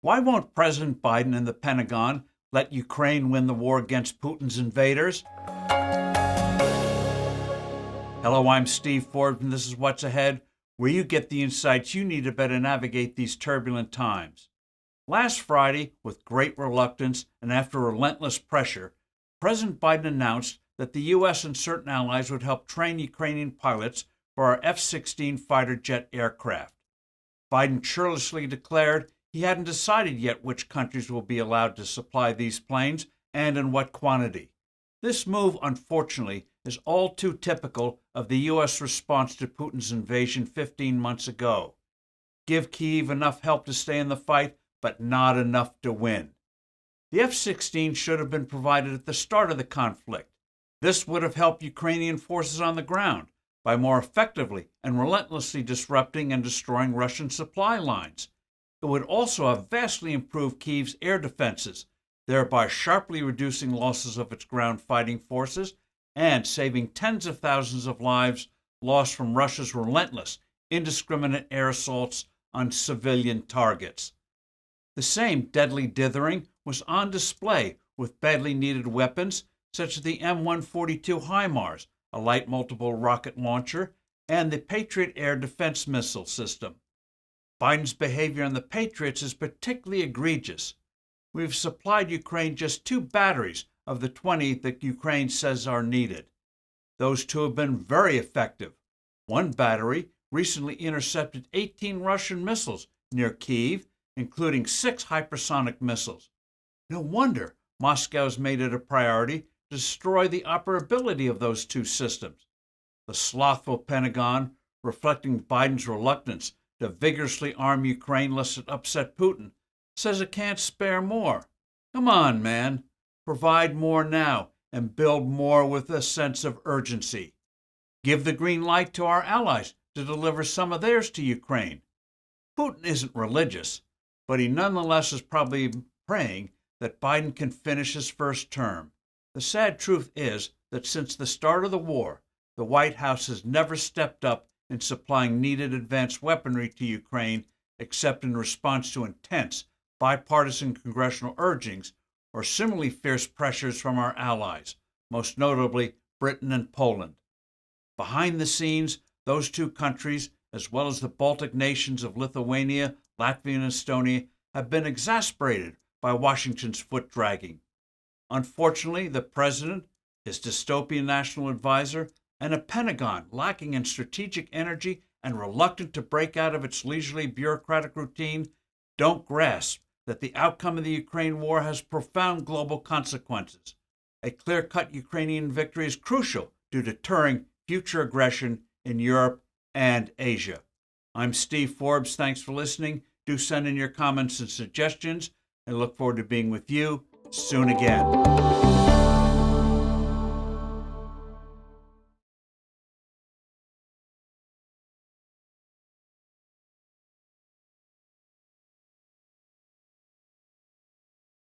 Why won't President Biden and the Pentagon let Ukraine win the war against Putin's invaders? Hello, I'm Steve Forbes, and this is What's Ahead, where you get the insights you need to better navigate these turbulent times. Last Friday, with great reluctance and after relentless pressure, President Biden announced that the U.S. and certain allies would help train Ukrainian pilots for our F-16 fighter jet aircraft. Biden churlishly declared he hadn't decided yet which countries will be allowed to supply these planes and in what quantity. This move, unfortunately, is all too typical of the U.S. response to Putin's invasion 15 months ago. Give Kyiv enough help to stay in the fight, but not enough to win. The F-16 should have been provided at the start of the conflict. This would have helped Ukrainian forces on the ground by more effectively and relentlessly disrupting and destroying Russian supply lines. It would also have vastly improved Kyiv's air defenses, thereby sharply reducing losses of its ground fighting forces and saving tens of thousands of lives lost from Russia's relentless, indiscriminate air assaults on civilian targets. The same deadly dithering was on display with badly needed weapons such as the M142 HIMARS, a light multiple rocket launcher, and the Patriot air defense missile system. Biden's behavior on the Patriots is particularly egregious. We've supplied Ukraine just 2 batteries of the 20 that Ukraine says are needed. Those 2 have been very effective. One battery recently intercepted 18 Russian missiles near Kyiv, including 6 hypersonic missiles. No wonder Moscow's made it a priority to destroy the operability of those 2 systems. The slothful Pentagon, reflecting Biden's reluctance to vigorously arm Ukraine lest it upset Putin, says it can't spare more. Come on, man. Provide more now and build more with a sense of urgency. Give the green light to our allies to deliver some of theirs to Ukraine. Putin isn't religious, but he nonetheless is probably praying that Biden can finish his first term. The sad truth is that since the start of the war, the White House has never stepped up in supplying needed advanced weaponry to Ukraine except in response to intense, bipartisan congressional urgings or similarly fierce pressures from our allies, most notably Britain and Poland. Behind the scenes, those 2 countries, as well as the Baltic nations of Lithuania, Latvia, and Estonia, have been exasperated by Washington's foot-dragging. Unfortunately, the president, his dystopian national advisor, and a Pentagon lacking in strategic energy and reluctant to break out of its leisurely bureaucratic routine don't grasp that the outcome of the Ukraine war has profound global consequences. A clear-cut Ukrainian victory is crucial to deterring future aggression in Europe and Asia. I'm Steve Forbes. Thanks for listening. Do send in your comments and suggestions, and look forward to being with you soon again.